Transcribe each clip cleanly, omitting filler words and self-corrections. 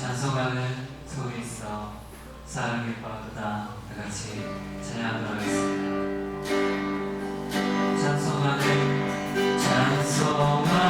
찬송하는 소리 있어 사랑의 바쁘다 다같이 찬양하도록 하겠습니다. 찬송하는 소리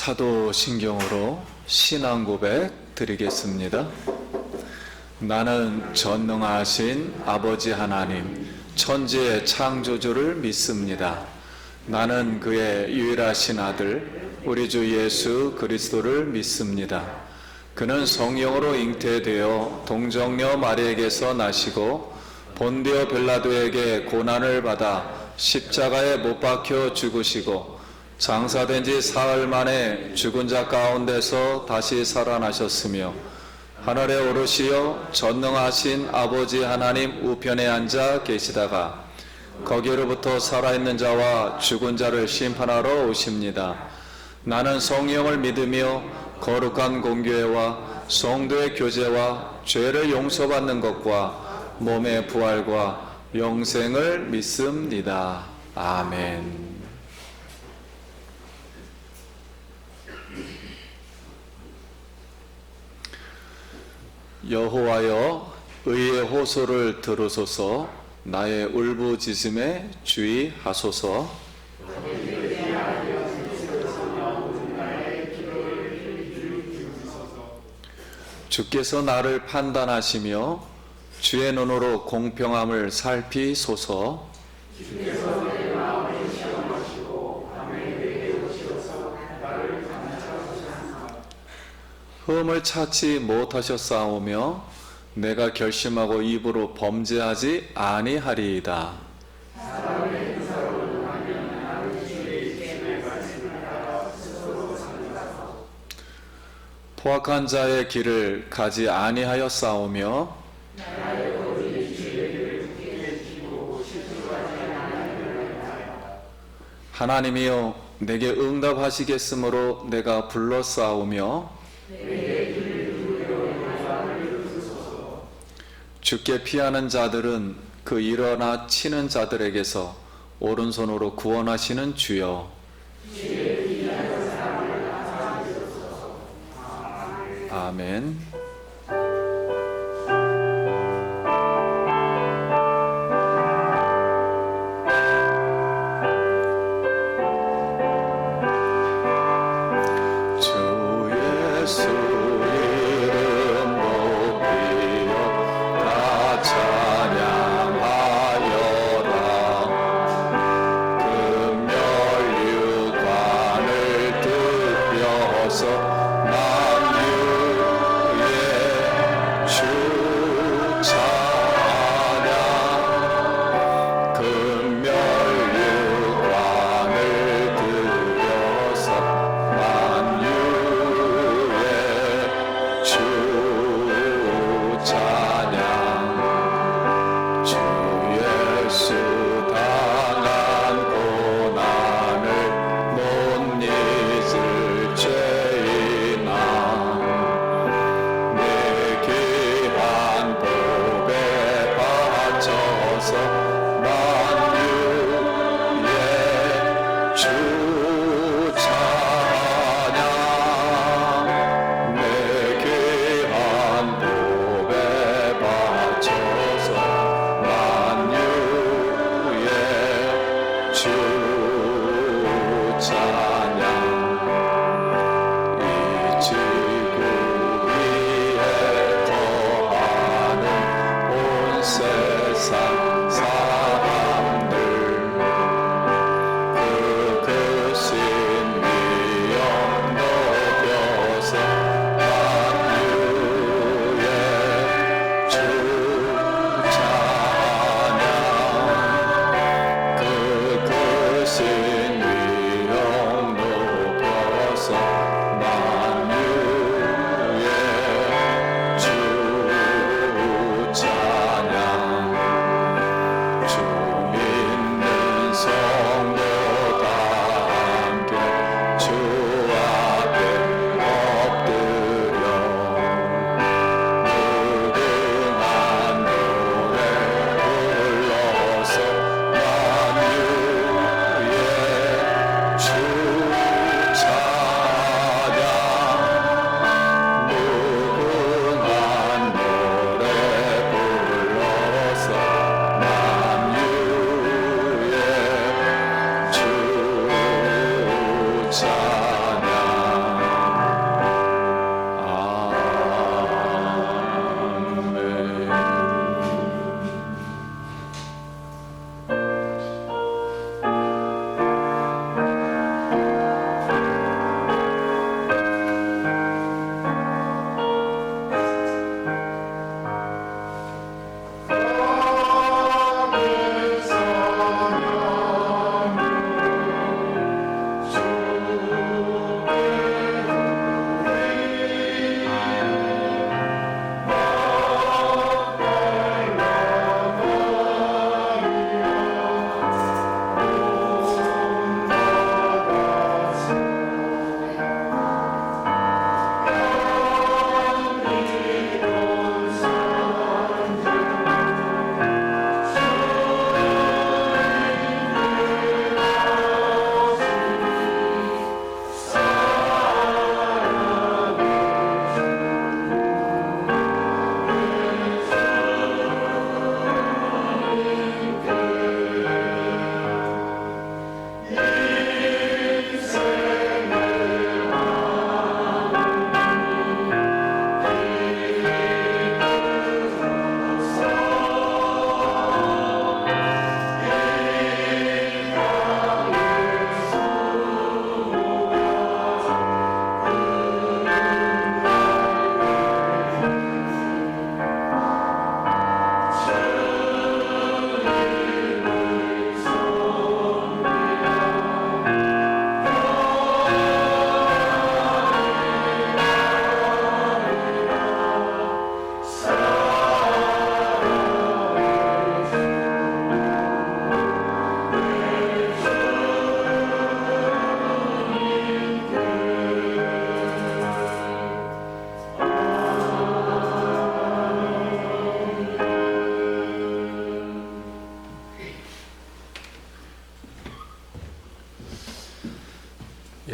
사도신경으로 신앙 고백 드리겠습니다. 나는 전능하신 아버지 하나님, 천지의 창조주를 믿습니다. 나는 그의 유일하신 아들, 우리 주 예수 그리스도를 믿습니다. 그는 성령으로 잉태되어 동정녀 마리에게서 나시고 본디오 빌라도에게 고난을 받아 십자가에 못 박혀 죽으시고 장사된 지 사흘 만에 죽은 자 가운데서 다시 살아나셨으며 하늘에 오르시어 전능하신 아버지 하나님 우편에 앉아 계시다가 거기로부터 살아있는 자와 죽은 자를 심판하러 오십니다. 나는 성령을 믿으며 거룩한 공교회와 성도의 교제와 죄를 용서받는 것과 몸의 부활과 영생을 믿습니다. 아멘. 여호와여, 의의 호소를 들으소서. 나의 울부짖음에 주의하소서. 주께서 나를 판단하시며 주의 눈으로 공평함을 살피소서. 흠을 찾지 못하셨사오며 내가 결심하고 입으로 범죄하지 아니하리이다. 포악한 자의 길을 가지 아니하였사오며 하나님이여 내게 응답하시겠으므로 내가 불렀사오며 주께 피하는 자들은 그 일어나 치는 자들에게서 오른손으로 구원하시는 주여. 아멘.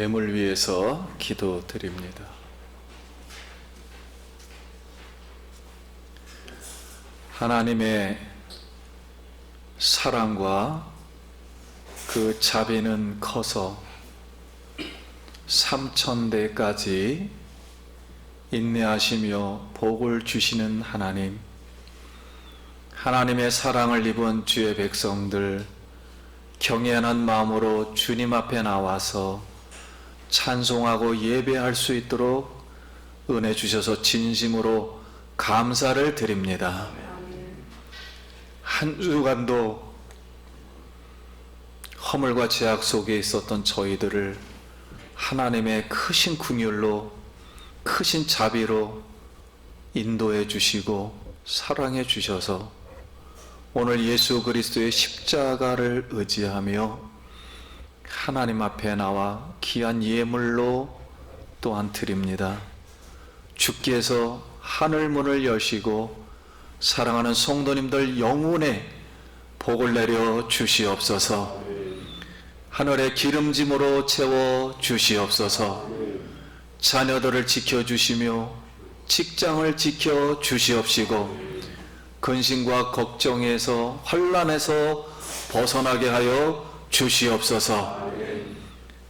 뱀을 위해서 기도드립니다. 하나님의 사랑과 그 자비는 커서 3000대까지 인내하시며 복을 주시는 하나님, 하나님의 사랑을 입은 주의 백성들, 경외하는 마음으로 주님 앞에 나와서 찬송하고 예배할 수 있도록 은혜 주셔서 진심으로 감사를 드립니다. 한 주간도 허물과 죄악 속에 있었던 저희들을 하나님의 크신 긍휼로, 크신 자비로 인도해 주시고 사랑해 주셔서 오늘 예수 그리스도의 십자가를 의지하며 하나님 앞에 나와 귀한 예물로 또한 드립니다. 주께서 하늘문을 여시고 사랑하는 성도님들 영혼에 복을 내려 주시옵소서. 하늘의 기름짐으로 채워 주시옵소서. 자녀들을 지켜주시며 직장을 지켜 주시옵시고 근심과 걱정에서 환난에서 벗어나게 하여 주시옵소서.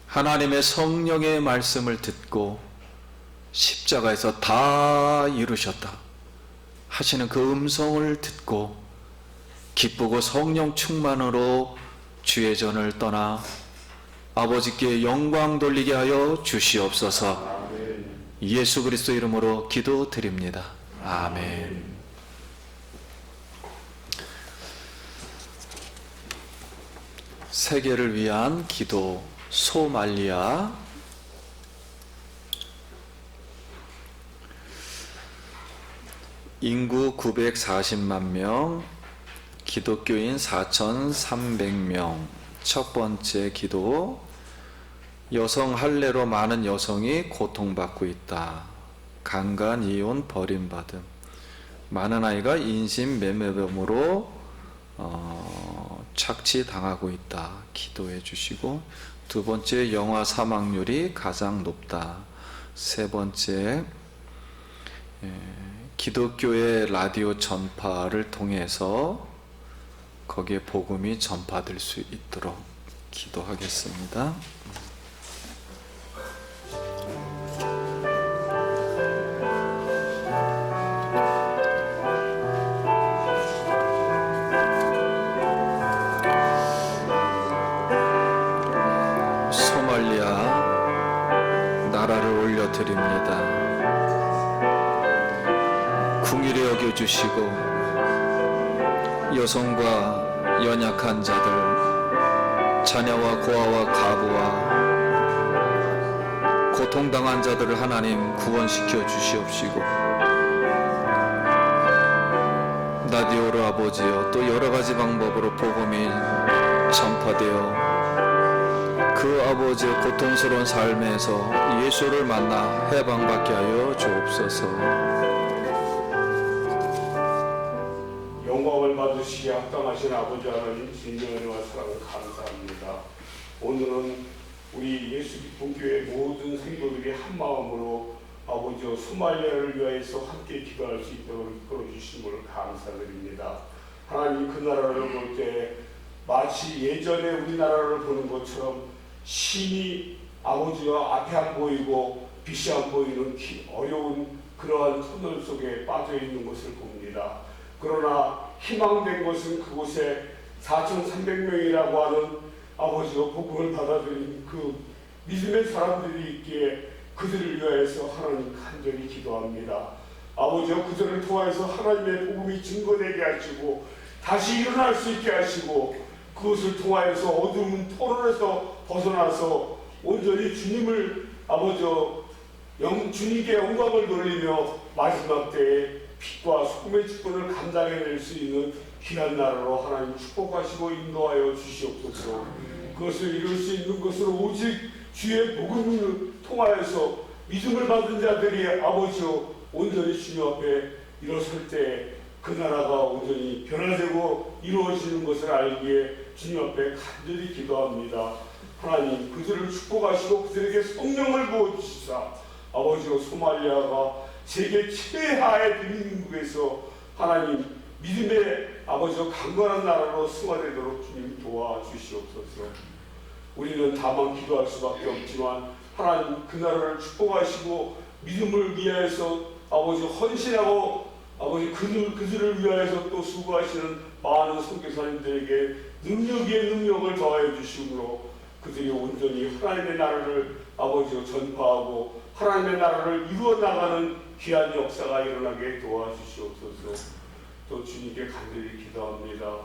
하나님의 성령의 말씀을 듣고 십자가에서 다 이루셨다 하시는 그 음성을 듣고 기쁘고 성령 충만으로 주의 전을 떠나 아버지께 영광 돌리게 하여 주시옵소서. 예수 그리스도 이름으로 기도드립니다. 아멘. 세계를 위한 기도, 소말리아. 인구 940만 명, 기독교인 4,300명. 첫 번째 기도, 여성 할례로 많은 여성이 고통받고 있다. 강간, 이혼, 버림받음. 많은 아이가 인신매매범으로 착취당하고 있다. 기도해 주시고, 두 번째, 영아 사망률이 가장 높다. 세 번째, 기독교의 라디오 전파를 통해서 거기에 복음이 전파될 수 있도록 기도하겠습니다. 소말리아 나라를 올려드립니다. 긍휼히 여겨주시고 여성과 연약한 자들, 자녀와 고아와 가부와 고통당한 자들을 하나님 구원시켜 주시옵시고, 라디오로 아버지여 또 여러가지 방법으로 복음이 전파되어 그 아버지의 고통스러운 삶에서 예수를 만나 해방받게 하여 주옵소서. 영광을 받으시기에 합당하신 아버지 하나님 주님의 은혜와 사랑을 감사합니다. 오늘은 우리 예수 기쁨 교회 모든 성도들이 한 마음으로 아버지와 소말리아를 위하여서 함께 기도할 수 있도록 이끌어 주신 것을 감사드립니다. 하나님, 그 나라를 볼 때 마치 예전에 우리나라를 보는 것처럼 신이 아버지와 앞에 안 보이고 빛이 안 보이는 어려운 그러한 터널 속에 빠져 있는 것을 봅니다. 그러나 희망된 것은 그곳에 4,300명이라고 하는 아버지가 복음을 받아들인 그 믿음의 사람들이 있기에 그들을 위하여서 하나님 간절히 기도합니다. 아버지여, 그들을 통하여서 하나님의 복음이 증거되게 하시고 다시 일어날 수 있게 하시고 그것을 통하여서 어두운 토론에서 벗어나서 온전히 주님을 아버지여 주님께 영광을 돌리며 마지막 때에 빛과 소금의 직분을 감당해낼 수 있는 귀한 나라로 하나님 축복하시고 인도하여 주시옵소서. 그것을 이룰 수 있는 것은 오직 주의 복음을 통하여서 믿음을 받은 자들이 아버지여 온전히 주님 앞에 일어설 때 그 나라가 온전히 변화되고 이루어지는 것을 알기에 주님 앞에 간절히 기도합니다. 하나님 그들을 축복하시고 그들에게 성령을 부어주시사 아버지여 소말리아가 세계 최하의 빈민국에서 하나님 믿음의 아버지여 강건한 나라로 승화되도록 주님 도와주시옵소서. 우리는 다만 기도할 수밖에 없지만 하나님 그 나라를 축복하시고 믿음을 위하여서 아버지 헌신하고 아버지 그들을 위하여서 또 수고하시는 많은 선교사님들에게 능력 위에 능력을 더하여 주시므로 그들이 온전히 하나님의 나라를 아버지로 전파하고 하나님의 나라를 이루어 나가는 귀한 역사가 일어나게 도와주시옵소서. 또 주님께 간절히 기도합니다.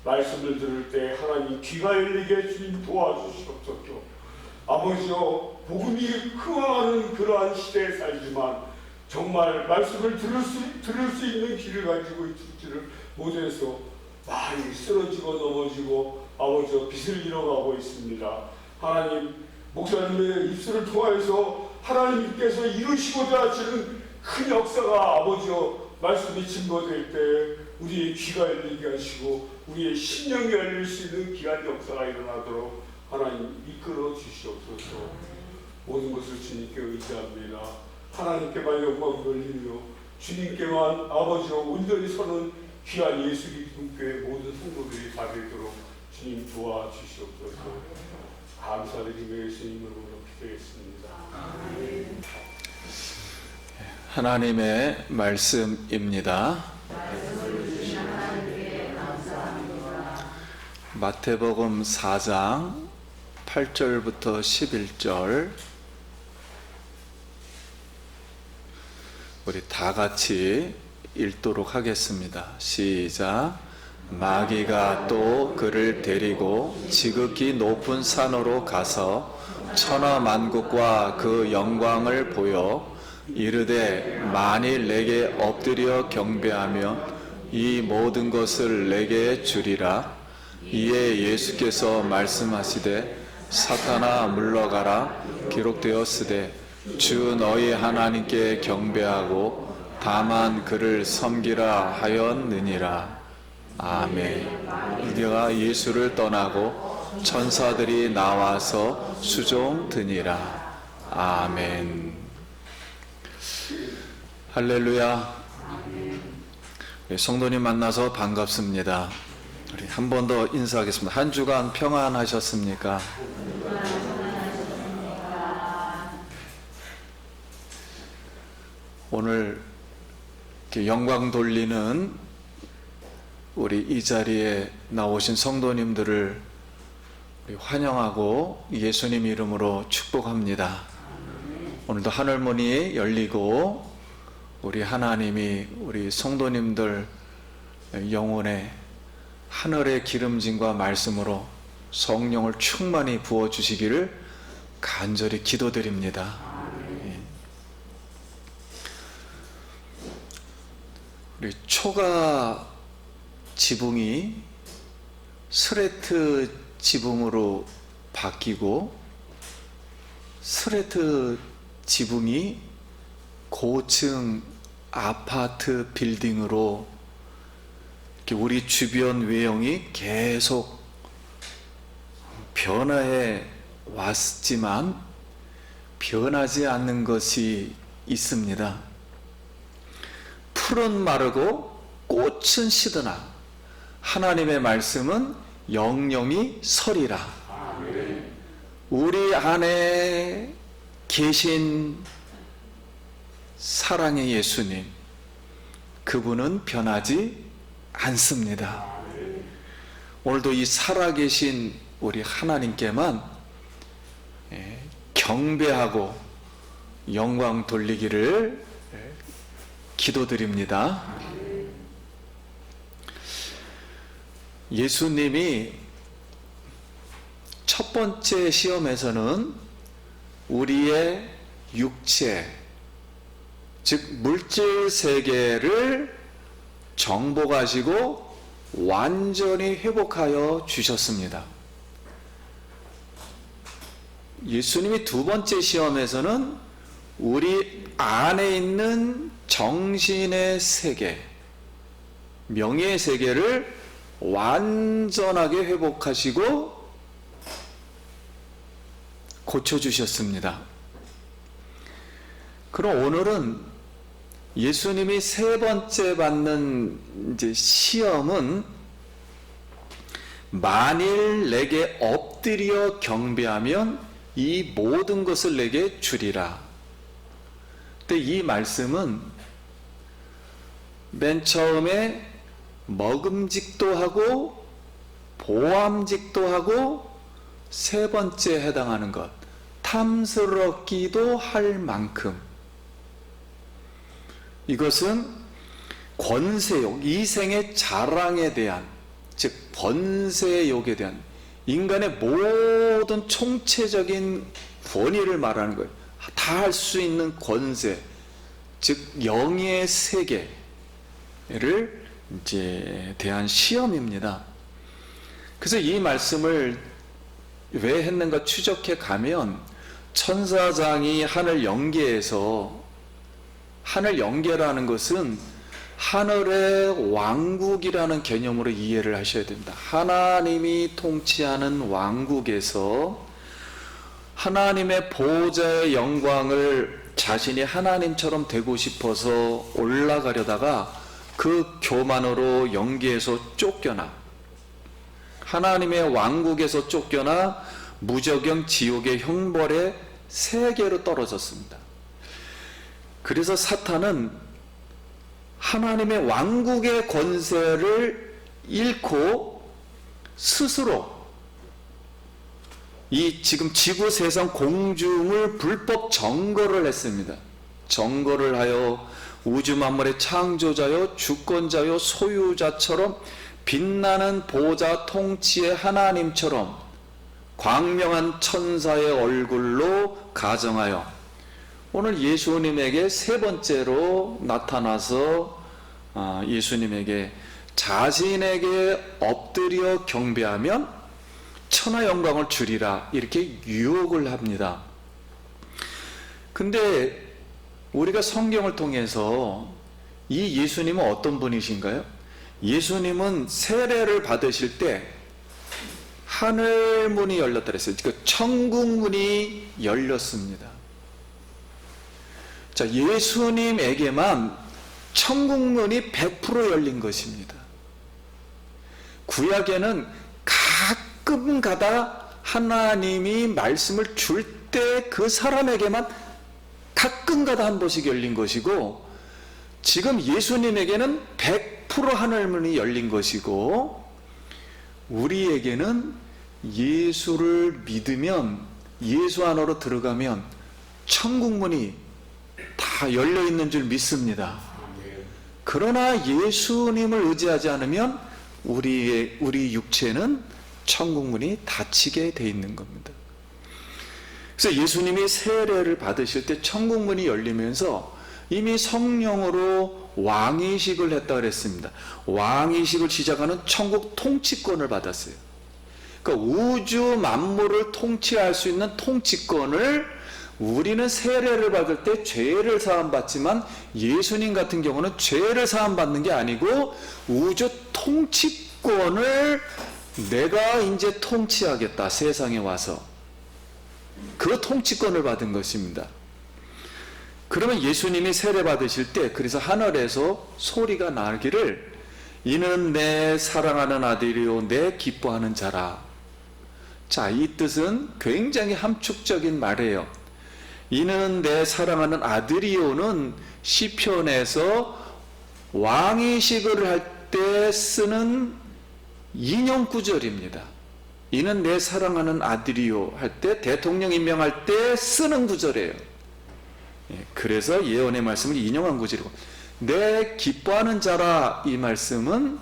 말씀을 들을 때 하나님 귀가 열리게 주님 도와주시옵소서. 아버지여 복음이 흥황하는 그러한 시대에 살지만 정말 말씀을 들을 수 있는 귀를 가지고 있지를 못해서 많이 쓰러지고 넘어지고 아버지여 빛을 잃어가고 있습니다. 하나님 목사님의 입술을 통하여서 하나님께서 이루시고자 하시는 큰 역사가 아버지여 말씀이 증거될 때 우리의 귀가 열리게 하시고 우리의 심령이 열릴 수 있는 귀한 역사가 일어나도록 하나님 이끌어 주시옵소서. 모든 것을 주님께 의지합니다. 하나님께만 영광 돌리며 주님께만 아버지로 온전히 서는 귀한 예수 그리스도의 모든 성도들이 다 되도록 주님 도와주시옵소서. 감사드리며 예수님으로 기도했습니다. 하나님의 말씀입니다. 마태복음 4장 8절부터 11절 우리 다 같이 읽도록 하겠습니다. 시작. 마귀가 또 그를 데리고 지극히 높은 산으로 가서 천하만국과 그 영광을 보여 이르되 만일 내게 엎드려 경배하면 이 모든 것을 내게 주리라. 이에 예수께서 말씀하시되 사탄아 물러가라. 기록되었으되 주 너희 하나님께 경배하고 다만 그를 섬기라 하였느니라. 아멘. 이제가 예수를 떠나고 천사들이 나와서 수종드니라. 아멘. 할렐루야. 성도님 만나서 반갑습니다. 우리 한 번 더 인사하겠습니다. 한 주간 평안하셨습니까? 오늘 이렇게 영광 돌리는 우리 이 자리에 나오신 성도님들을 우리 환영하고 예수님 이름으로 축복합니다. 오늘도 하늘문이 열리고 우리 하나님이 우리 성도님들 영혼에 하늘의 기름짐과 말씀으로 성령을 충만히 부어주시기를 간절히 기도드립니다. 우리 초가 지붕이 스레트 지붕으로 바뀌고 스레트 지붕이 고층 아파트 빌딩으로 이렇게 우리 주변 외형이 계속 변화해 왔지만 변하지 않는 것이 있습니다. 풀은 마르고 꽃은 시드나 하나님의 말씀은 영영이 서리라. 우리 안에 계신 사랑의 예수님, 그분은 변하지 않습니다. 오늘도 이 살아계신 우리 하나님께만 경배하고 영광 돌리기를 기도드립니다. 예수님이 첫 번째 시험에서는 우리의 육체, 즉 물질 세계를 정복하시고 완전히 회복하여 주셨습니다. 예수님이 두 번째 시험에서는 우리 안에 있는 정신의 세계, 명예의 세계를 완전하게 회복하시고 고쳐주셨습니다. 그럼 오늘은 예수님이 세 번째 받는 이제 시험은 만일 내게 엎드려 경배하면 이 모든 것을 내게 주리라. 근데 이 말씀은 맨 처음에 먹음직도 하고 보암직도 하고 세 번째 해당하는 것, 탐스럽기도 할 만큼, 이것은 권세욕, 이생의 자랑에 대한, 즉 번세욕에 대한 인간의 모든 총체적인 권위를 말하는 거예요. 다 할 수 있는 권세, 즉 영의 세계를 이제 대한 시험입니다. 그래서 이 말씀을 왜 했는가 추적해 가면, 천사장이 하늘 영계에서, 하늘 영계라는 것은 하늘의 왕국이라는 개념으로 이해를 하셔야 됩니다. 하나님이 통치하는 왕국에서 하나님의 보호자의 영광을 자신이 하나님처럼 되고 싶어서 올라가려다가 그 교만으로 영계에서 쫓겨나, 하나님의 왕국에서 쫓겨나 무저경 지옥의 형벌의 세계로 떨어졌습니다. 그래서 사탄은 하나님의 왕국의 권세를 잃고 스스로 이 지금 지구 세상 공중을 불법 정거를 했습니다. 정거를 하여 우주 만물의 창조자요 주권자요 소유자처럼 빛나는 보호자 통치의 하나님처럼 광명한 천사의 얼굴로 가정하여 오늘 예수님에게 세 번째로 나타나서 예수님에게 자신에게 엎드려 경배하면 천하 영광을 주리라, 이렇게 유혹을 합니다. 근데 우리가 성경을 통해서 이 예수님은 어떤 분이신가요? 예수님은 세례를 받으실 때 하늘 문이 열렸다 그랬어요. 그 천국 문이 열렸습니다. 자, 예수님에게만 천국 문이 100% 열린 것입니다. 구약에는 가끔 가다 하나님이 말씀을 줄 때 그 사람에게만 가끔 가다 한 번씩 열린 것이고, 지금 예수님에게는 100% 하늘문이 열린 것이고, 우리에게는 예수를 믿으면, 예수 안으로 들어가면 천국문이 다 열려있는 줄 믿습니다. 그러나 예수님을 의지하지 않으면 우리 육체는 천국문이 닫히게 돼 있는 겁니다. 그래서 예수님이 세례를 받으실 때 천국문이 열리면서 이미 성령으로 왕의식을 했다 그랬습니다. 왕의식을 시작하는 천국 통치권을 받았어요. 그러니까 우주 만물을 통치할 수 있는 통치권을, 우리는 세례를 받을 때 죄를 사함받지만 예수님 같은 경우는 죄를 사함받는 게 아니고 우주 통치권을 내가 이제 통치하겠다, 세상에 와서. 그 통치권을 받은 것입니다. 그러면 예수님이 세례 받으실 때, 그래서 하늘에서 소리가 나기를 이는 내 사랑하는 아들이요 내 기뻐하는 자라. 자, 이 뜻은 굉장히 함축적인 말이에요. 이는 내 사랑하는 아들이요는 시편에서 왕의식을 할 때 쓰는 인용 구절입니다. 이는 내 사랑하는 아들이요 할 때, 대통령 임명할 때 쓰는 구절이에요. 그래서 예언의 말씀을 인용한 구절이고, 내 기뻐하는 자라, 이 말씀은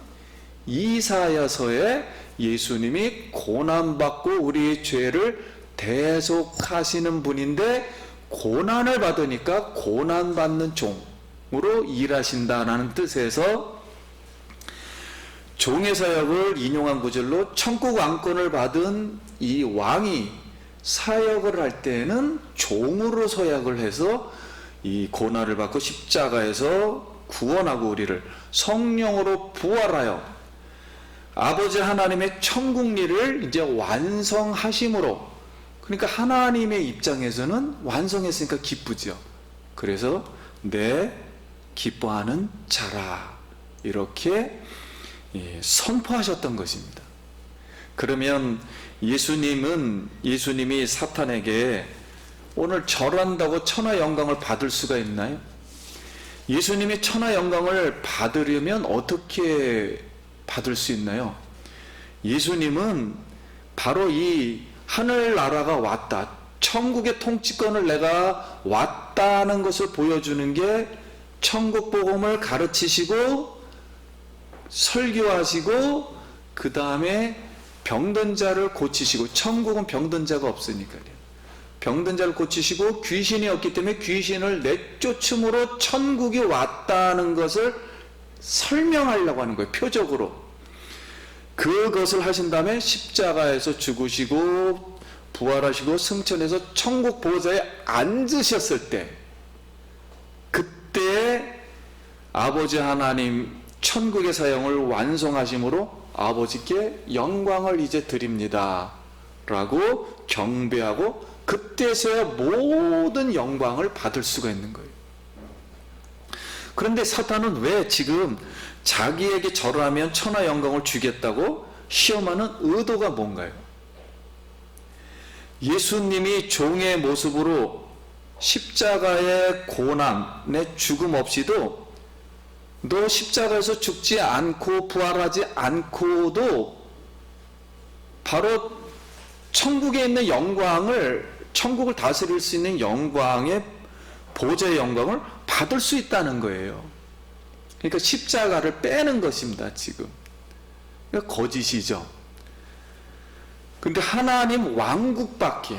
이사야서에 예수님이 고난받고 우리의 죄를 대속하시는 분인데, 고난을 받으니까 고난받는 종으로 일하신다라는 뜻에서 종의 사역을 인용한 구절로, 천국 왕권을 받은 이 왕이 사역을 할 때는 종으로 서약을 해서 이 고난을 받고 십자가에서 구원하고 우리를 성령으로 부활하여 아버지 하나님의 천국 일을 이제 완성하심으로 그러니까 하나님의 입장에서는 완성했으니까 기쁘죠. 그래서 내 기뻐하는 자라 이렇게 선포하셨던 것입니다. 그러면 예수님이 사탄에게 오늘 절한다고 천하 영광을 받을 수가 있나요? 예수님이 천하 영광을 받으려면 어떻게 받을 수 있나요? 예수님은 바로 이 하늘나라가 왔다, 천국의 통치권을 내가 왔다는 것을 보여주는 게 천국 복음을 가르치시고 설교하시고 그 다음에 병든 자를 고치시고, 천국은 병든 자가 없으니까요. 병든 자를 고치시고 귀신이 없기 때문에 귀신을 내쫓음으로 천국이 왔다는 것을 설명하려고 하는 거예요. 표적으로. 그것을 하신 다음에 십자가에서 죽으시고 부활하시고 승천해서 천국 보좌에 앉으셨을 때, 그때 아버지 하나님 천국의 사역을 완성하심으로 아버지께 영광을 이제 드립니다 라고 경배하고, 그때서야 모든 영광을 받을 수가 있는 거예요. 그런데 사탄은 왜 지금 자기에게 절하면 천하 영광을 주겠다고 시험하는 의도가 뭔가요? 예수님이 종의 모습으로 십자가의 고난의 죽음 없이도, 너 십자가에서 죽지 않고 부활하지 않고도 바로 천국에 있는 영광을, 천국을 다스릴 수 있는 영광의 보좌의 영광을 받을 수 있다는 거예요. 그러니까 십자가를 빼는 것입니다, 지금. 그러니까 거짓이죠. 근데 하나님 왕국밖에,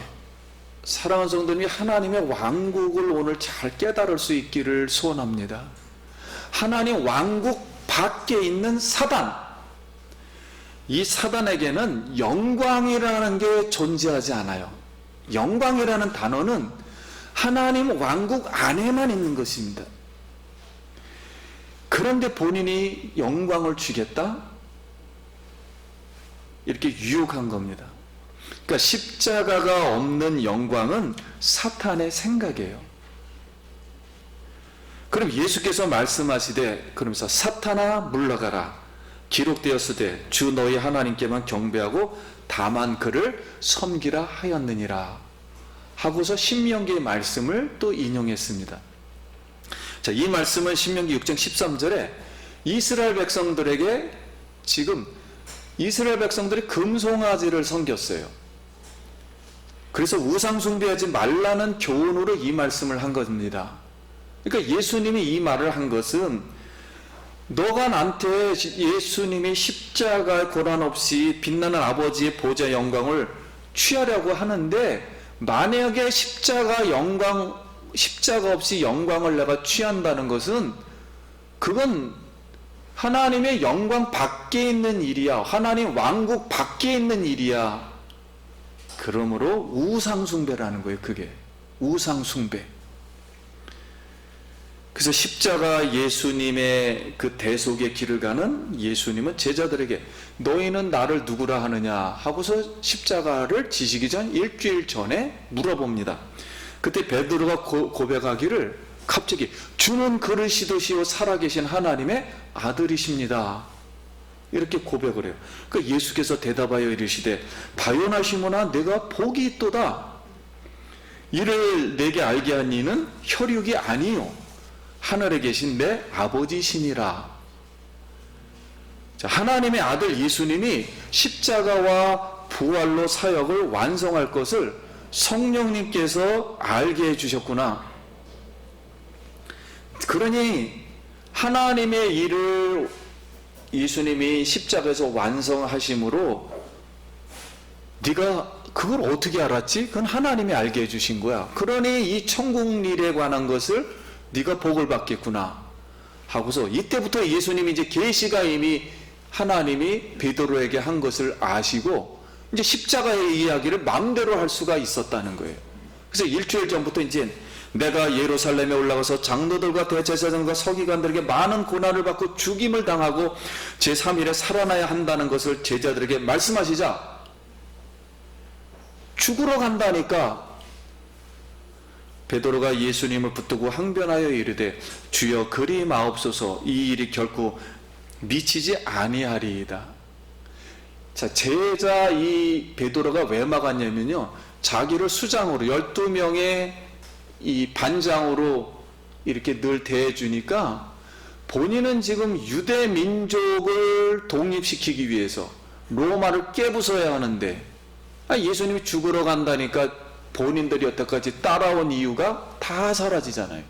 사랑하는 성도님이 하나님의 왕국을 오늘 잘 깨달을 수 있기를 소원합니다. 하나님 왕국 밖에 있는 사단, 이 사단에게는 영광이라는 게 존재하지 않아요. 영광이라는 단어는 하나님 왕국 안에만 있는 것입니다. 그런데 본인이 영광을 주겠다? 이렇게 유혹한 겁니다. 그러니까 십자가가 없는 영광은 사탄의 생각이에요. 그럼 예수께서 말씀하시되, 그러면서 사탄아 물러가라, 기록되었으되 주 너희 하나님께만 경배하고 다만 그를 섬기라 하였느니라 하고서 신명기의 말씀을 또 인용했습니다. 자, 이 말씀은 신명기 6장 13절에 이스라엘 백성들에게, 지금 이스라엘 백성들이 금송아지를 섬겼어요. 그래서 우상 숭배하지 말라는 교훈으로 이 말씀을 한 겁니다. 그러니까 예수님이 이 말을 한 것은, 너가 나한테 예수님이 십자가의 고난 없이 빛나는 아버지의 보좌 영광을 취하려고 하는데, 만약에 십자가 없이 영광을 내가 취한다는 것은, 그건 하나님의 영광 밖에 있는 일이야. 하나님 왕국 밖에 있는 일이야. 그러므로 우상숭배라는 거예요. 그게 우상숭배. 그래서 십자가 예수님의 그 대속의 길을 가는 예수님은 제자들에게 너희는 나를 누구라 하느냐 하고서 십자가를 지시기 전 일주일 전에 물어봅니다. 그때 베드로가 고백하기를, 갑자기 주는 그리스도시요 살아계신 하나님의 아들이십니다 이렇게 고백을 해요. 그러니까 예수께서 대답하여 이르시되 바요나 시몬아 내가 복이 있도다. 이를 내게 알게 한 이는 혈육이 아니요 하늘에 계신 내 아버지시니라. 자, 하나님의 아들 예수님이 십자가와 부활로 사역을 완성할 것을 성령님께서 알게 해주셨구나. 그러니 하나님의 일을 예수님이 십자가에서 완성하심으로 네가 그걸 어떻게 알았지? 그건 하나님이 알게 해주신 거야. 그러니 이 천국 일에 관한 것을 네가 복을 받겠구나 하고서, 이때부터 예수님이 이제 계시가 이미 하나님이 베드로에게 한 것을 아시고 이제 십자가의 이야기를 마음대로 할 수가 있었다는 거예요. 그래서 일주일 전부터 이제 내가 예루살렘에 올라가서 장로들과 대제사장과 서기관들에게 많은 고난을 받고 죽임을 당하고 제3일에 살아나야 한다는 것을 제자들에게 말씀하시자 죽으러 간다니까 베드로가 예수님을 붙들고 항변하여 이르되 주여 그리 마옵소서 이 일이 결코 미치지 아니하리이다. 자, 제자 이 베드로가 왜 막았냐면요, 자기를 수장으로 12명의 이 반장으로 이렇게 늘 대해주니까 본인은 지금 유대 민족을 독립시키기 위해서 로마를 깨부숴야 하는데 예수님이 죽으러 간다니까 본인들이 여태까지 따라온 이유가 다 사라지잖아요.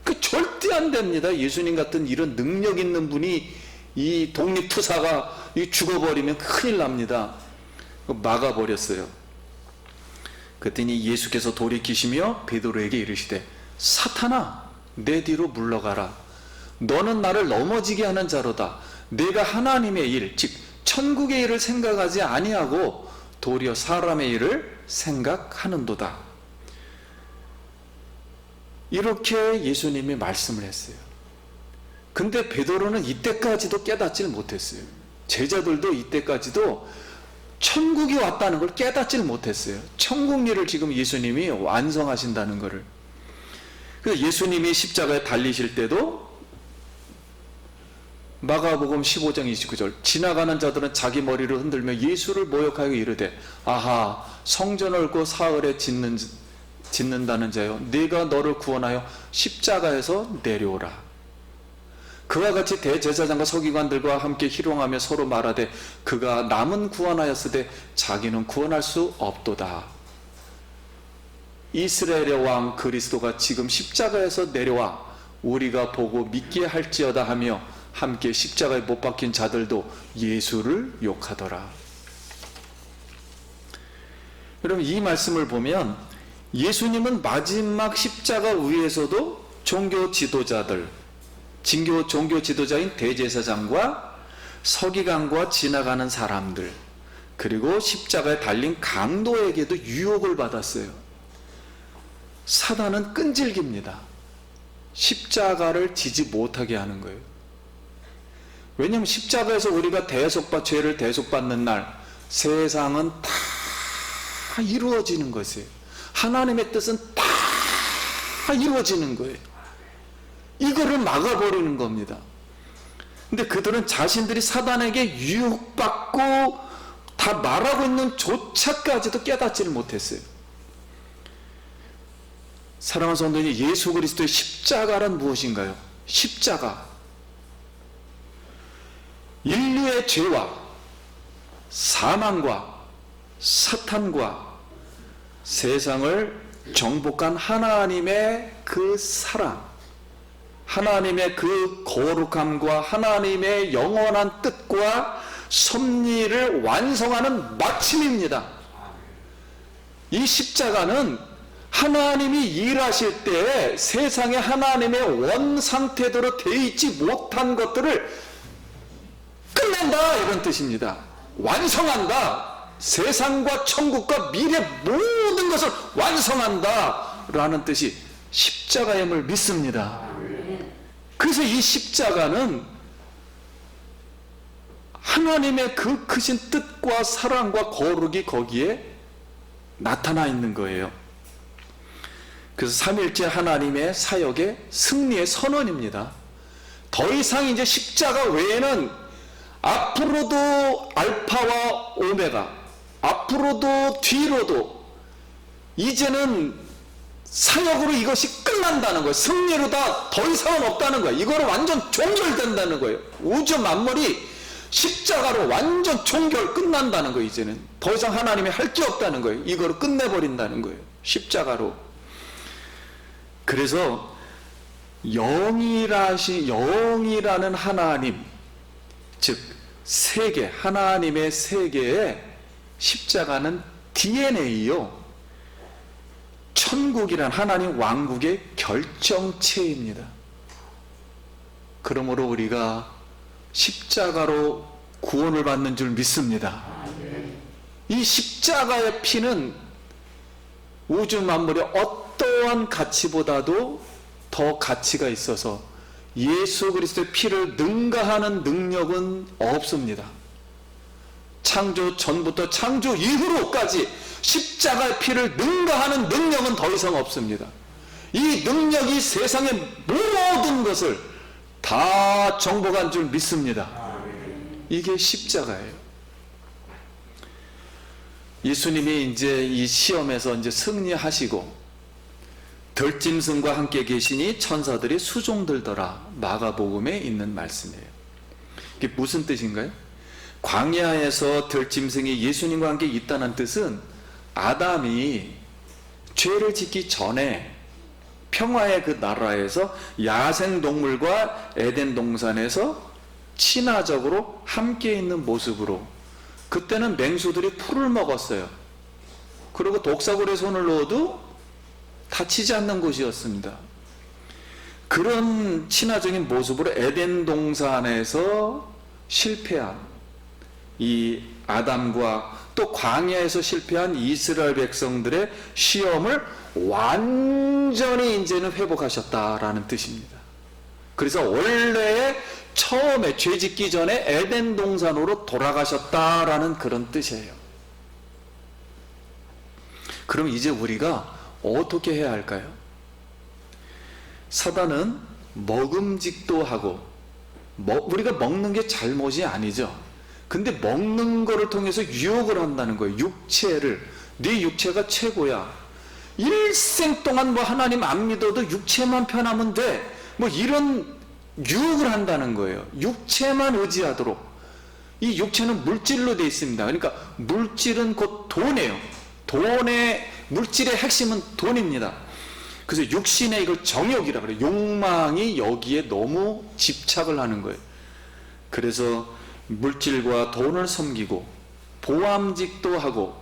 그 절대 안 됩니다. 예수님 같은 이런 능력 있는 분이 이 독립투사가 죽어버리면 큰일 납니다. 막아버렸어요. 그랬더니 예수께서 돌이키시며 베드로에게 이르시되 사탄아 내 뒤로 물러가라. 너는 나를 넘어지게 하는 자로다. 내가 하나님의 일 즉 천국의 일을 생각하지 아니하고 도리어 사람의 일을 생각하는도다. 이렇게 예수님이 말씀을 했어요. 근데 베드로는 이때까지도 깨닫질 못했어요. 제자들도 이때까지도 천국이 왔다는 걸 깨닫질 못했어요. 천국 일을 지금 예수님이 완성하신다는 것을. 그래서 예수님이 십자가에 달리실 때도 마가복음 15장 29절 지나가는 자들은 자기 머리를 흔들며 예수를 모욕하여 이르되 아하 성전을 고 사흘에 짓는다는 자여 네가 너를 구원하여 십자가에서 내려오라. 그와 같이 대제사장과 서기관들과 함께 희롱하며 서로 말하되 그가 남은 구원하였으되 자기는 구원할 수 없도다. 이스라엘의 왕 그리스도가 지금 십자가에서 내려와 우리가 보고 믿게 할지어다 하며 함께 십자가에 못 박힌 자들도 예수를 욕하더라. 여러분 이 말씀을 보면 예수님은 마지막 십자가 위에서도 종교 지도자인 대제사장과 서기관과 지나가는 사람들 그리고 십자가에 달린 강도에게도 유혹을 받았어요. 사단은 끈질깁니다. 십자가를 지지 못하게 하는 거예요. 왜냐하면 십자가에서 우리가 죄를 대속받는 날 세상은 다 이루어지는 것이에요. 하나님의 뜻은 다 이루어지는 거예요. 이거를 막아버리는 겁니다. 근데 그들은 자신들이 사단에게 유혹받고 다 말하고 있는 조차까지도 깨닫지를 못했어요. 사랑하는 성도님, 예수 그리스도의 십자가란 무엇인가요? 십자가 인류의 죄와 사망과 사탄과 세상을 정복한 하나님의 그 사랑, 하나님의 그 거룩함과 하나님의 영원한 뜻과 섭리를 완성하는 마침입니다. 이 십자가는 하나님이 일하실 때 세상에 하나님의 원상태대로 되어 있지 못한 것들을 끝낸다 이런 뜻입니다. 완성한다. 세상과 천국과 미래 모든 것을 완성한다 라는 뜻이 십자가임을 믿습니다. 그래서 이 십자가는 하나님의 그 크신 뜻과 사랑과 거룩이 거기에 나타나 있는 거예요. 그래서 삼일째 하나님의 사역의 승리의 선언입니다. 더 이상 이제 십자가 외에는 앞으로도 알파와 오메가, 앞으로도 뒤로도 이제는 사역으로 이것이 끝난다는 거예요. 승리로 다 더 이상은 없다는 거예요. 이거는 완전 종결된다는 거예요. 우주 만물이 십자가로 완전 종결 끝난다는 거예요. 이제는 더 이상 하나님이 할 게 없다는 거예요. 이거를 끝내버린다는 거예요. 십자가로. 그래서 영이라는 하나님, 즉 세계, 하나님의 세계에 십자가는 DNA요. 천국이란 하나님 왕국의 결정체입니다. 그러므로 우리가 십자가로 구원을 받는 줄 믿습니다. 이 십자가의 피는 우주 만물의 어떠한 가치보다도 더 가치가 있어서 예수 그리스도의 피를 능가하는 능력은 없습니다. 창조 전부터 창조 이후로까지 십자가의 피를 능가하는 능력은 더 이상 없습니다. 이 능력이 세상의 모든 것을 다 정복한 줄 믿습니다. 이게 십자가예요. 예수님이 이제 이 시험에서 이제 승리하시고 덜짐승과 함께 계시니 천사들이 수종들더라. 마가복음에 있는 말씀이에요. 이게 무슨 뜻인가요? 광야에서 덜짐승이 예수님과 함께 있다는 뜻은 아담이 죄를 짓기 전에 평화의 그 나라에서 야생동물과 에덴 동산에서 친화적으로 함께 있는 모습으로, 그때는 맹수들이 풀을 먹었어요. 그리고 독사굴에 손을 넣어도 다치지 않는 곳이었습니다. 그런 친화적인 모습으로 에덴 동산에서 실패한 이 아담과 또 광야에서 실패한 이스라엘 백성들의 시험을 완전히 이제는 회복하셨다라는 뜻입니다. 그래서 원래의 처음에 죄 짓기 전에 에덴 동산으로 돌아가셨다라는 그런 뜻이에요. 그럼 이제 우리가 어떻게 해야 할까요? 사단은 먹음직도 하고, 우리가 먹는 게 잘못이 아니죠. 근데 먹는 거를 통해서 유혹을 한다는 거예요. 육체를. 네 육체가 최고야. 일생 동안 뭐 하나님 안 믿어도 육체만 편하면 돼. 뭐 이런 유혹을 한다는 거예요. 육체만 의지하도록. 이 육체는 물질로 되어 있습니다. 그러니까 물질은 곧 돈이에요. 물질의 핵심은 돈입니다. 그래서 육신의 이걸 정욕이라 그래요. 욕망이 여기에 너무 집착을 하는 거예요. 그래서 물질과 돈을 섬기고 보암직도 하고,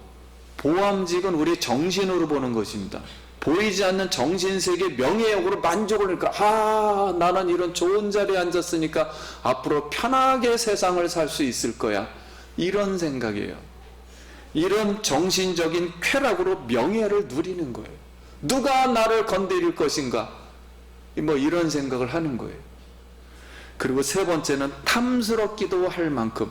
보암직은 우리 정신으로 보는 것입니다. 보이지 않는 정신세계 명예욕으로 만족을 하니까, 나는 이런 좋은 자리에 앉았으니까 앞으로 편하게 세상을 살 수 있을 거야, 이런 생각이에요. 이런 정신적인 쾌락으로 명예를 누리는 거예요. 누가 나를 건드릴 것인가, 뭐 이런 생각을 하는 거예요. 그리고 세 번째는 탐스럽기도 할 만큼,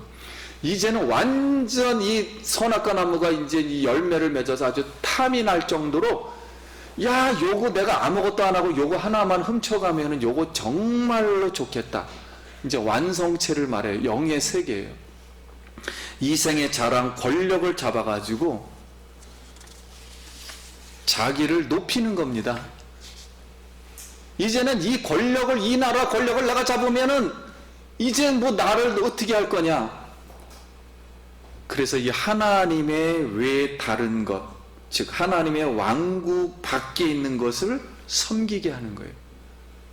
이제는 완전 이 선악과 나무가 이제 이 열매를 맺어서 아주 탐이 날 정도로, 야, 요거 내가 아무것도 안 하고 요거 하나만 훔쳐가면은 요거 정말로 좋겠다. 이제 완성체를 말해요. 영의 세계예요. 이생의 자랑, 권력을 잡아가지고 자기를 높이는 겁니다. 이제는 이 권력을, 이 나라 권력을 내가 잡으면은 이제 뭐 나를 어떻게 할 거냐. 그래서 이 하나님의 외 다른 것, 즉 하나님의 왕국 밖에 있는 것을 섬기게 하는 거예요.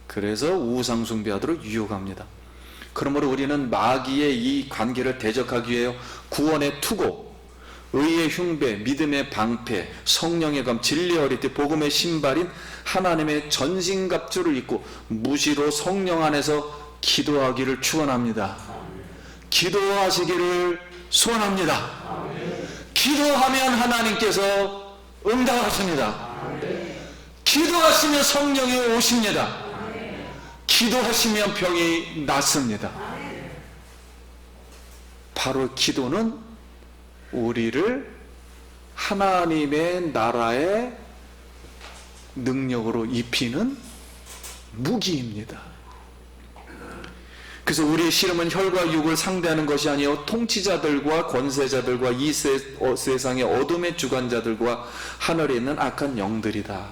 그래서 우상 숭배하도록 유혹합니다. 그러므로 우리는 마귀의 이 관계를 대적하기 위해 구원의 투고, 의의 흉배, 믿음의 방패, 성령의 검, 진리의 허리띠, 복음의 신발인 하나님의 전신갑주를 입고 무시로 성령 안에서 기도하기를 축원합니다. 기도하시기를 소원합니다. 기도하면 하나님께서 응답하십니다. 기도하시면 성령이 오십니다. 기도하시면 병이 낫습니다. 바로 기도는 우리를 하나님의 나라의 능력으로 입히는 무기입니다. 그래서 우리의 씨름은 혈과 육을 상대하는 것이 아니요 통치자들과 권세자들과 이 세상의 어둠의 주관자들과 하늘에 있는 악한 영들이다.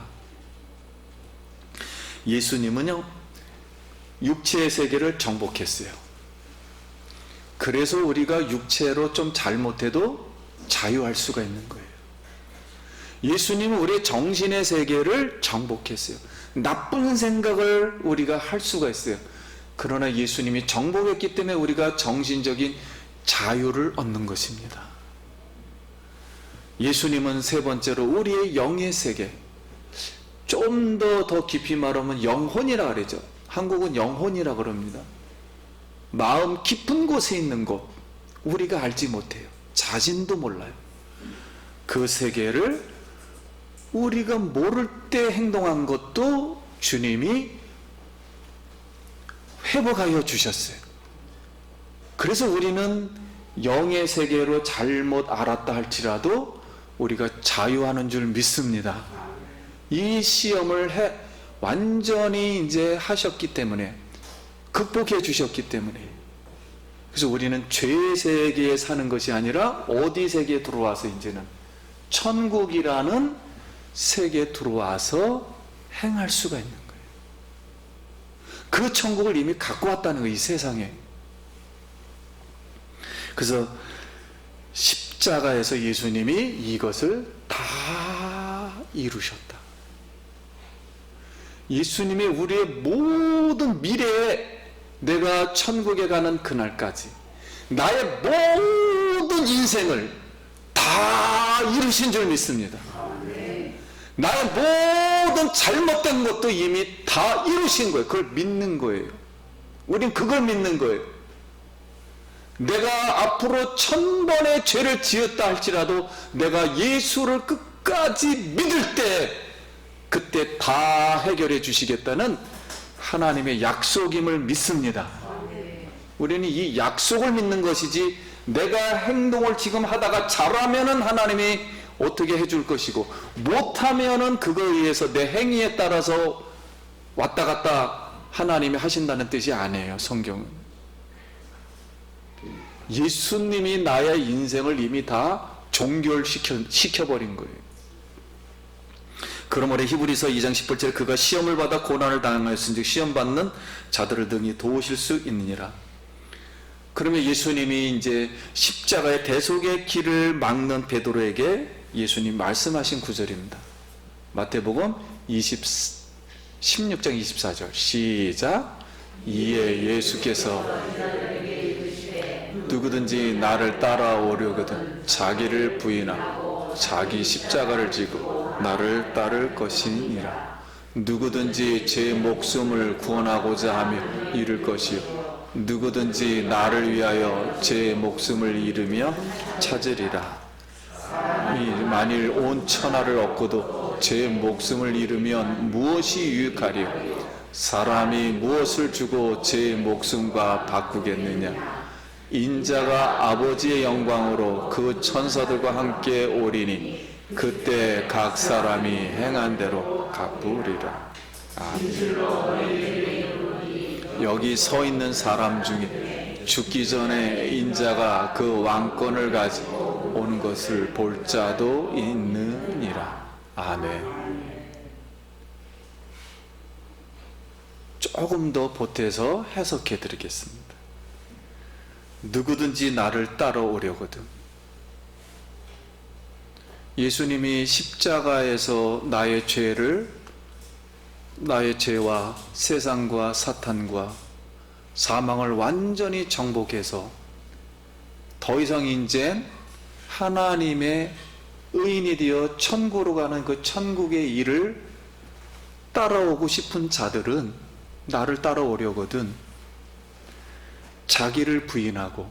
예수님은요, 육체의 세계를 정복했어요. 그래서 우리가 육체로 좀 잘못해도 자유할 수가 있는 거예요. 예수님은 우리의 정신의 세계를 정복했어요. 나쁜 생각을 우리가 할 수가 있어요. 그러나 예수님이 정복했기 때문에 우리가 정신적인 자유를 얻는 것입니다. 예수님은 세 번째로 우리의 영의 세계, 좀 더 깊이 말하면 영혼이라 그러죠. 한국은 영혼이라 그럽니다. 마음 깊은 곳에 있는 곳, 우리가 알지 못해요. 자신도 몰라요. 그 세계를 우리가 모를 때 행동한 것도 주님이 회복하여 주셨어요. 그래서 우리는 영의 세계로 잘못 알았다 할지라도 우리가 자유하는 줄 믿습니다. 이 시험을 완전히 이제 하셨기 때문에, 극복해 주셨기 때문에. 그래서 우리는 죄 세계에 사는 것이 아니라 어디 세계에 들어와서 이제는 천국이라는 세계에 들어와서 행할 수가 있는 거예요. 그 천국을 이미 갖고 왔다는 거예요, 이 세상에. 그래서 십자가에서 예수님이 이것을 다 이루셨다. 예수님이 우리의 모든 미래에, 내가 천국에 가는 그날까지 나의 모든 인생을 다 이루신 줄 믿습니다. 나의 모든 잘못된 것도 이미 다 이루신 거예요. 그걸 믿는 거예요. 우린 그걸 믿는 거예요. 내가 앞으로 1000번의 죄를 지었다 할지라도 내가 예수를 끝까지 믿을 때, 그때 다 해결해 주시겠다는 하나님의 약속임을 믿습니다. 우리는 이 약속을 믿는 것이지, 내가 행동을 지금 하다가 잘하면은 하나님이 어떻게 해줄 것이고, 못하면은 그거에 의해서 내 행위에 따라서 왔다 갔다 하나님이 하신다는 뜻이 아니에요. 성경은 예수님이 나의 인생을 이미 다 종결시켜버린 거예요. 그러므로 히브리서 2장 18절, 그가 시험을 받아 고난을 당하였은즉 시험 받는 자들을 등이 도우실 수 있느니라. 그러면 예수님이 이제 십자가의 대속의 길을 막는 베드로에게 예수님 말씀하신 구절입니다. 마태복음 16장 24절 시작. 이에 예수께서 누구든지 나를 따라오려거든 자기를 부인하고 자기 십자가를 지고 나를 따를 것이니라. 누구든지 제 목숨을 구원하고자 하며 잃을 것이요 누구든지 나를 위하여 제 목숨을 잃으며 찾으리라. 만일 온 천하를 얻고도 제 목숨을 잃으면 무엇이 유익하리요? 사람이 무엇을 주고 제 목숨과 바꾸겠느냐? 인자가 아버지의 영광으로 그 천사들과 함께 오리니 그때 각 사람이 행한 대로 갚으리라. 아멘. 여기 서 있는 사람 중에 죽기 전에 인자가 그 왕권을 가지고 오는 것을 볼 자도 있느니라. 아멘. 조금 더 보태서 해석해 드리겠습니다. 누구든지 나를 따라오려거든. 예수님이 십자가에서 나의 죄와 세상과 사탄과 사망을 완전히 정복해서 더 이상 이제 하나님의 의인이 되어 천국으로 가는 그 천국의 일을 따라오고 싶은 자들은 나를 따라오려거든 자기를 부인하고,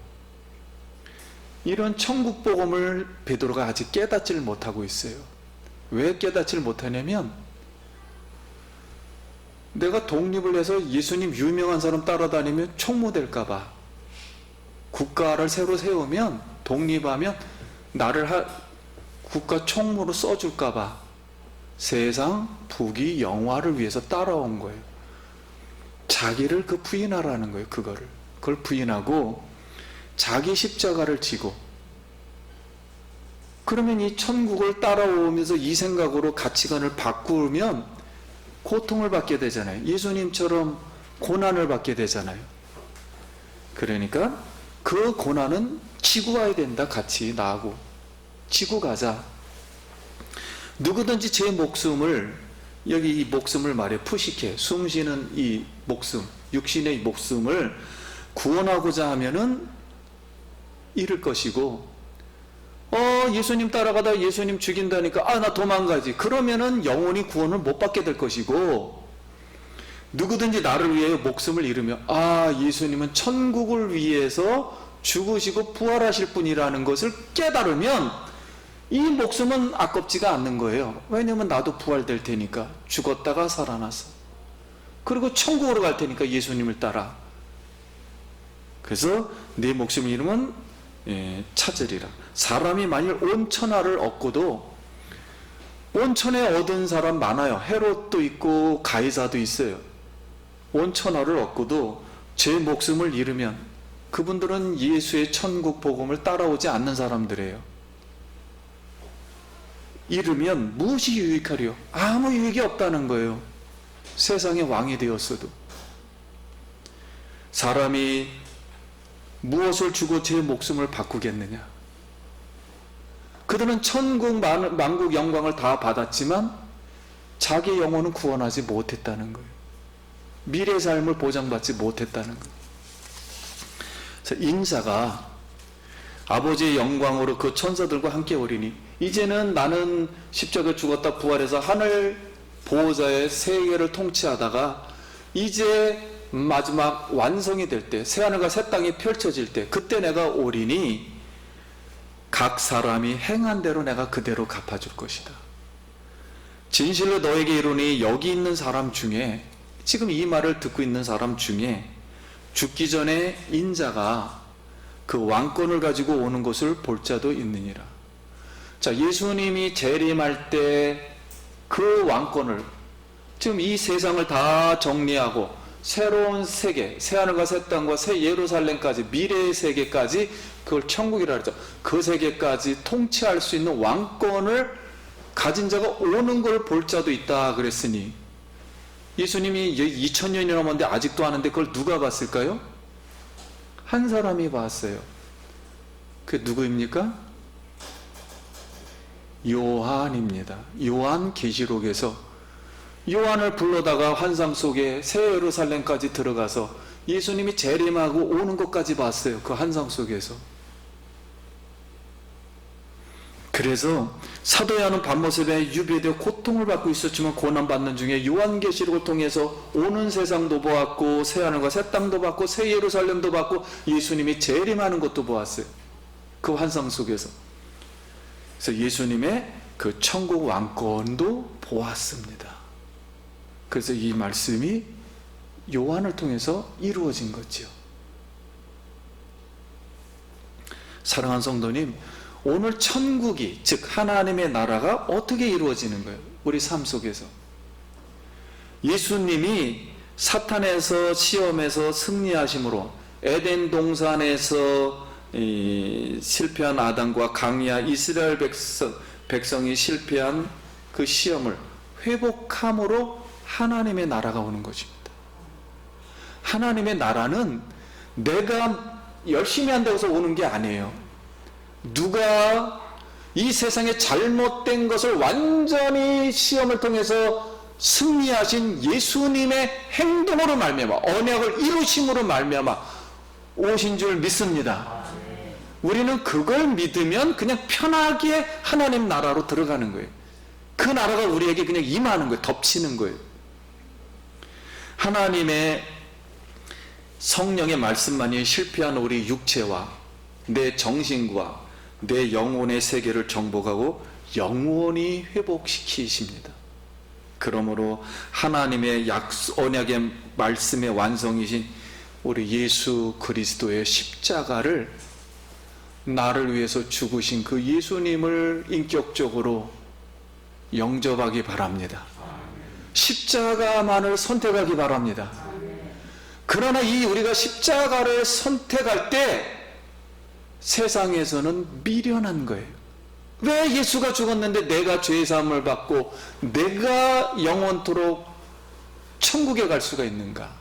이런 천국 복음을 베드로가 아직 깨닫지를 못하고 있어요. 왜 깨닫지를 못하냐면, 내가 독립을 해서 예수님 유명한 사람 따라다니면 총무될까봐, 국가를 새로 세우면 독립하면 나를 국가 총무로 써줄까봐 세상 부귀 영화를 위해서 따라온 거예요. 자기를 부인하라는 거예요. 그걸 부인하고 자기 십자가를 지고, 그러면 이 천국을 따라오면서 이 생각으로 가치관을 바꾸면 고통을 받게 되잖아요. 예수님처럼 고난을 받게 되잖아요. 그러니까 그 고난은 지고 가야 된다. 같이 나하고 지고 가자. 누구든지 제 목숨을, 여기 이 목숨을 말해 푸시케, 숨쉬는 이 목숨, 육신의 목숨을 구원하고자 하면은 잃을 것이고, 예수님 따라가다 예수님 죽인다니까 나 도망가지, 그러면은 영원히 구원을 못 받게 될 것이고, 누구든지 나를 위해 목숨을 잃으며 예수님은 천국을 위해서 죽으시고 부활하실 분이라는 것을 깨달으면 이 목숨은 아깝지가 않는 거예요. 왜냐면 나도 부활될 테니까, 죽었다가 살아나서, 그리고 천국으로 갈 테니까 예수님을 따라. 그래서 내 목숨을 잃으면 찾으리라. 사람이 만일 온 천하를 얻고도, 온 천에 얻은 사람 많아요. 헤롯도 있고 가이사도 있어요. 온 천하를 얻고도 제 목숨을 잃으면 그분들은 예수의 천국 복음을 따라오지 않는 사람들이에요. 잃으면 무엇이 유익하리요? 아무 유익이 없다는 거예요. 세상의 왕이 되었어도. 사람이 무엇을 주고 제 목숨을 바꾸겠느냐? 그들은 천국 만국 영광을 다 받았지만 자기 영혼은 구원하지 못했다는 거예요. 미래 삶을 보장받지 못했다는 거예요. 그래서 인자가 아버지의 영광으로 그 천사들과 함께 오리니 이제는 나는 십자가에 죽었다 부활해서 하늘 보호자의 세계를 통치하다가 이제 마지막 완성이 될 때, 새하늘과 새 땅이 펼쳐질 때, 그때 내가 오리니 각 사람이 행한 대로 내가 그대로 갚아줄 것이다. 진실로 너에게 이르니 여기 있는 사람 중에, 지금 이 말을 듣고 있는 사람 중에 죽기 전에 인자가 그 왕권을 가지고 오는 것을 볼 자도 있느니라. 자, 예수님이 재림할 때 그 왕권을, 지금 이 세상을 다 정리하고 새로운 세계, 새하늘과 새 땅과 새 예루살렘까지, 미래의 세계까지, 그걸 천국이라 그러죠. 그 세계까지 통치할 수 있는 왕권을 가진 자가 오는 걸 볼 자도 있다 그랬으니, 예수님이 2000년이 넘었는데 아직도 하는데 그걸 누가 봤을까요? 한 사람이 봤어요. 그게 누구입니까? 요한입니다. 요한 계시록에서 요한을 불러다가 환상 속에 새 예루살렘까지 들어가서 예수님이 재림하고 오는 것까지 봤어요. 그 환상 속에서. 그래서 사도 요한은 밤모습에 유배되어 고통을 받고 있었지만 고난받는 중에 요한계시록을 통해서 오는 세상도 보았고 새하늘과 새 땅도 봤고 새 예루살렘도 봤고 예수님이 재림하는 것도 보았어요. 그 환상 속에서. 그래서 예수님의 그 천국 왕권도 보았습니다. 그래서 이 말씀이 요한을 통해서 이루어진 거죠. 사랑하는 성도님, 오늘 천국이, 즉 하나님의 나라가 어떻게 이루어지는 거예요? 우리 삶 속에서. 예수님이 사탄에서 시험에서 승리하심으로 에덴 동산에서 실패한 아담과 강야 이스라엘 백성이 실패한 그 시험을 회복함으로 하나님의 나라가 오는 것입니다. 하나님의 나라는 내가 열심히 한다고 해서 오는 게 아니에요. 누가 이 세상에 잘못된 것을 완전히 시험을 통해서 승리하신 예수님의 행동으로 말미암아, 언약을 이루심으로 말미암아 오신 줄 믿습니다. 우리는 그걸 믿으면 그냥 편하게 하나님 나라로 들어가는 거예요. 그 나라가 우리에게 그냥 임하는 거예요. 덮치는 거예요. 하나님의 성령의 말씀만이 실패한 우리 육체와 내 정신과 내 영혼의 세계를 정복하고 영원히 회복시키십니다. 그러므로 하나님의 언약의 말씀의 완성이신 우리 예수 그리스도의 십자가를, 나를 위해서 죽으신 그 예수님을 인격적으로 영접하기 바랍니다. 십자가만을 선택하기 바랍니다. 그러나 우리가 십자가를 선택할 때 세상에서는 미련한 거예요. 왜 예수가 죽었는데 내가 죄사함을 받고 내가 영원토록 천국에 갈 수가 있는가?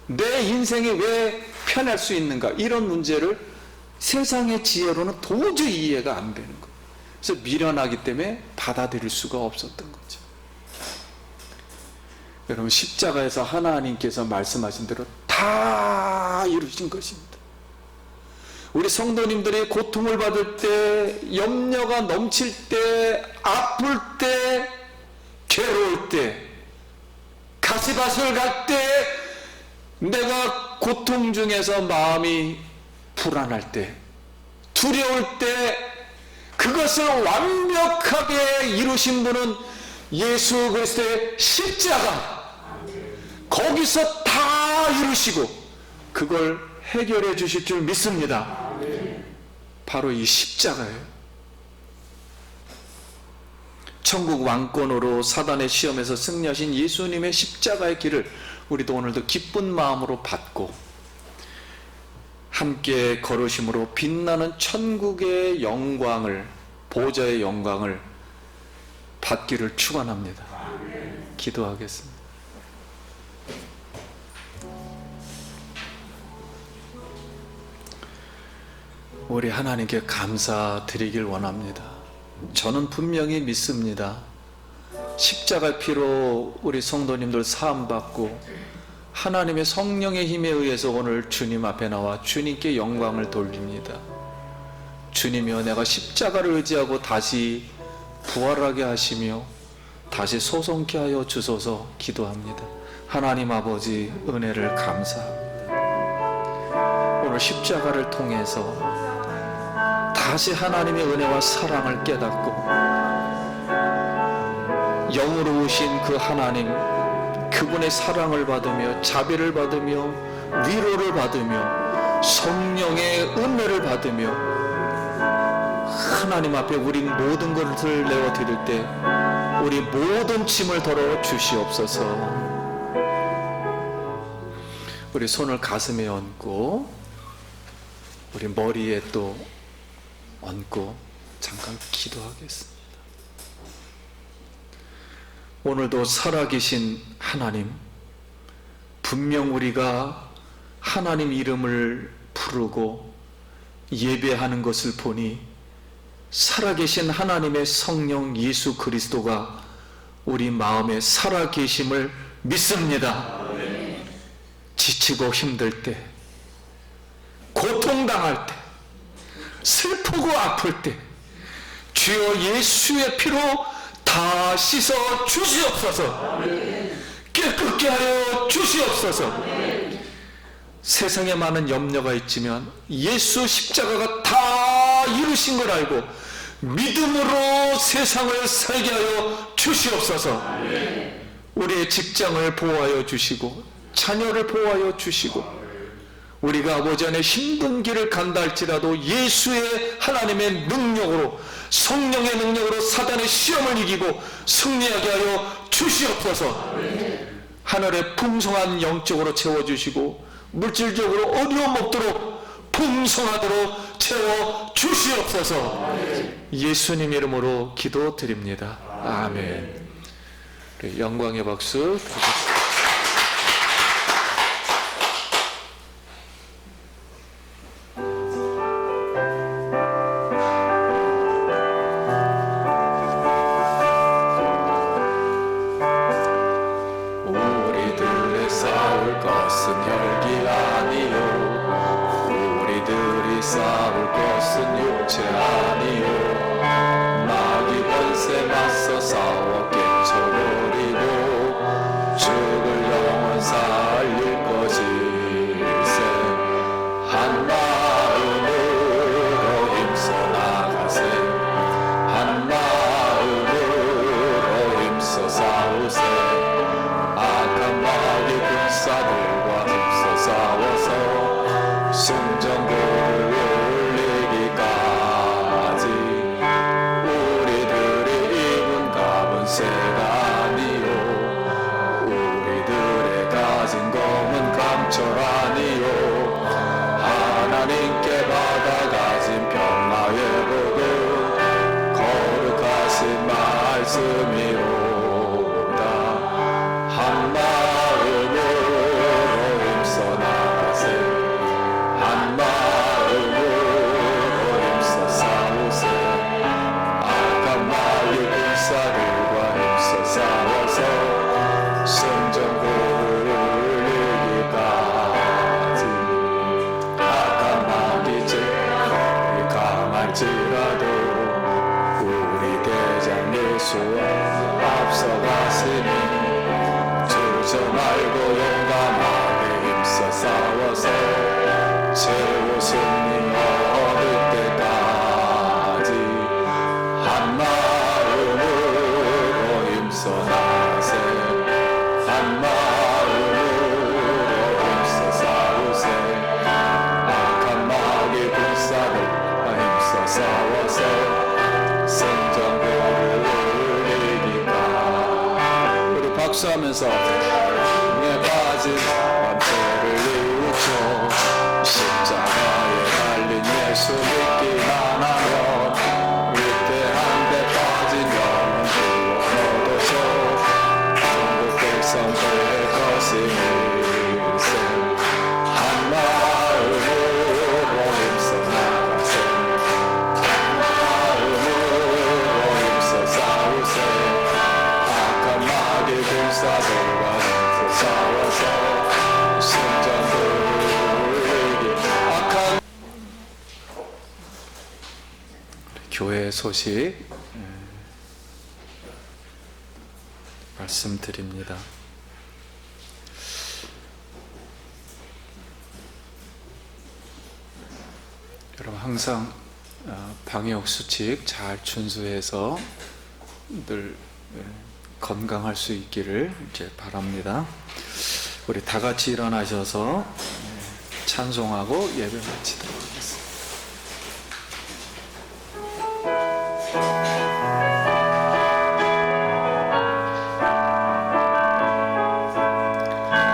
내 인생이 왜 편할 수 있는가? 이런 문제를 세상의 지혜로는 도저히 이해가 안 되는 거예요. 그래서 미련하기 때문에 받아들일 수가 없었던 거죠. 여러분, 십자가에서 하나님께서 말씀하신 대로 다 이루신 것입니다. 우리 성도님들이 고통을 받을 때, 염려가 넘칠 때, 아플 때, 괴로울 때, 가시밭을 갈 때, 내가 고통 중에서 마음이 불안할 때, 두려울 때, 그것을 완벽하게 이루신 분은 예수 그리스도의 십자가, 거기서 다 이루시고 그걸 해결해 주실 줄 믿습니다. 바로 이 십자가예요. 천국 왕권으로 사단의 시험에서 승리하신 예수님의 십자가의 길을 우리도 오늘도 기쁜 마음으로 받고 함께 걸으심으로 빛나는 천국의 영광을, 보좌의 영광을 받기를 축원합니다. 기도하겠습니다. 우리 하나님께 감사드리길 원합니다. 저는 분명히 믿습니다. 십자가 피로 우리 성도님들 사함받고 하나님의 성령의 힘에 의해서 오늘 주님 앞에 나와 주님께 영광을 돌립니다. 주님이여, 내가 십자가를 의지하고 다시 부활하게 하시며 다시 소성케 하여 주소서 기도합니다. 하나님 아버지, 은혜를 감사합니다. 오늘 십자가를 통해서 다시 하나님의 은혜와 사랑을 깨닫고 영으로 오신 그 하나님, 그분의 사랑을 받으며 자비를 받으며 위로를 받으며 성령의 은혜를 받으며 하나님 앞에 우리 모든 것을 내어드릴 때 우리 모든 짐을 덜어 주시옵소서. 우리 손을 가슴에 얹고 우리 머리에 또 얹고 잠깐 기도하겠습니다. 오늘도 살아계신 하나님, 분명 우리가 하나님 이름을 부르고 예배하는 것을 보니 살아계신 하나님의 성령 예수 그리스도가 우리 마음에 살아계심을 믿습니다. 지치고 힘들 때, 고통당할 때, 슬프고 아플 때 주여 예수의 피로 다 씻어 주시옵소서. 깨끗게 하여 주시옵소서. 세상에 많은 염려가 있지만 예수 십자가가 다 이루신 걸 알고 믿음으로 세상을 살게 하여 주시옵소서. 우리의 직장을 보호하여 주시고 자녀를 보호하여 주시고 우리가 아버지 안에 힘든 길을 간다 할지라도 예수의 하나님의 능력으로, 성령의 능력으로 사단의 시험을 이기고 승리하게 하여 주시옵소서. 하늘에 풍성한 영적으로 채워주시고 물질적으로 어려움 없도록 풍성하도록 채워주시옵소서. 예수님 이름으로 기도드립니다. 아멘. 영광의 박수 드리겠습니다. 기도하면서 내 빠진 맘대를 뉘우쳐 십자가에 달린 예수 믿기만 하면 위대한 데 빠진 영혼 구원 얻어서 천국 백성 될 것임일세. 한 마음으로 힘써 나가세. 한 마음으로 힘써 싸우세. 악한 마귀 군사들과 힘써 싸워서 승전들을 이기. 악한 교회 소식 말씀드립니다. 여러분 항상 방역 수칙 잘 준수해서 늘 건강할 수 있기를 이제 바랍니다. 우리 다 같이 일어나셔서 찬송하고 예배 마치도록 하겠습니다.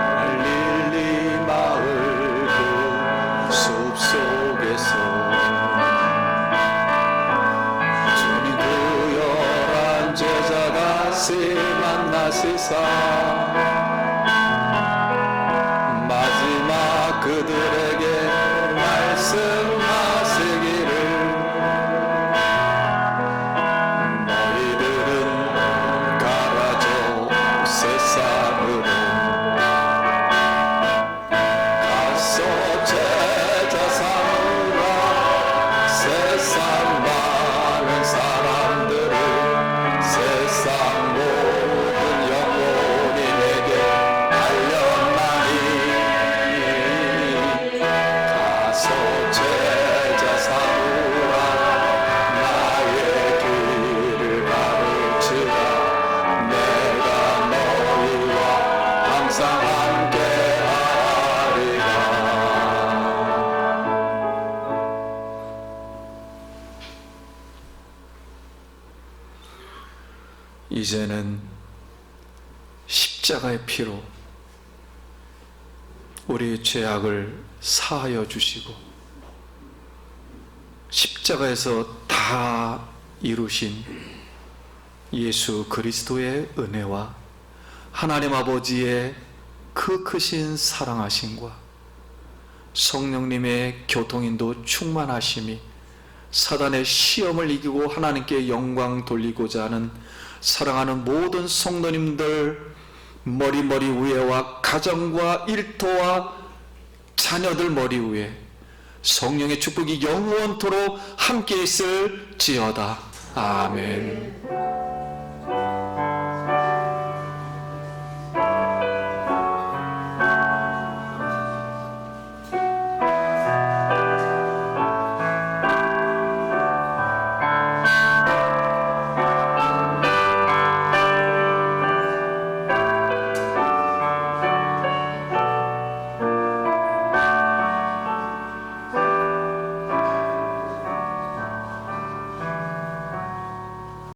알릴리 마을 그 숲속에서 주님 그 열한 제자 다시 만나시사 마지막 그들에게 말씀하시기를 너희들은 가라져 세상으로 가서 제자 삼으라. 세상 많은 사람들을 세상 모든 영혼이 내게 알렸나니 가서 제자 삼으라. 나의 길을 가르치라. 내가 너희와 항상 함께하리라. 이제는 십자가의 피로 우리의 죄악을 사하여 주시고 십자가에서 다 이루신 예수 그리스도의 은혜와 하나님 아버지의 그 크신 사랑하심과 성령님의 교통인도 충만하심이 사단의 시험을 이기고 하나님께 영광 돌리고자 하는 사랑하는 모든 성도님들 머리 위에와 가정과 일터와 자녀들 머리 위에 성령의 축복이 영원토록 함께 있을지어다. 아멘.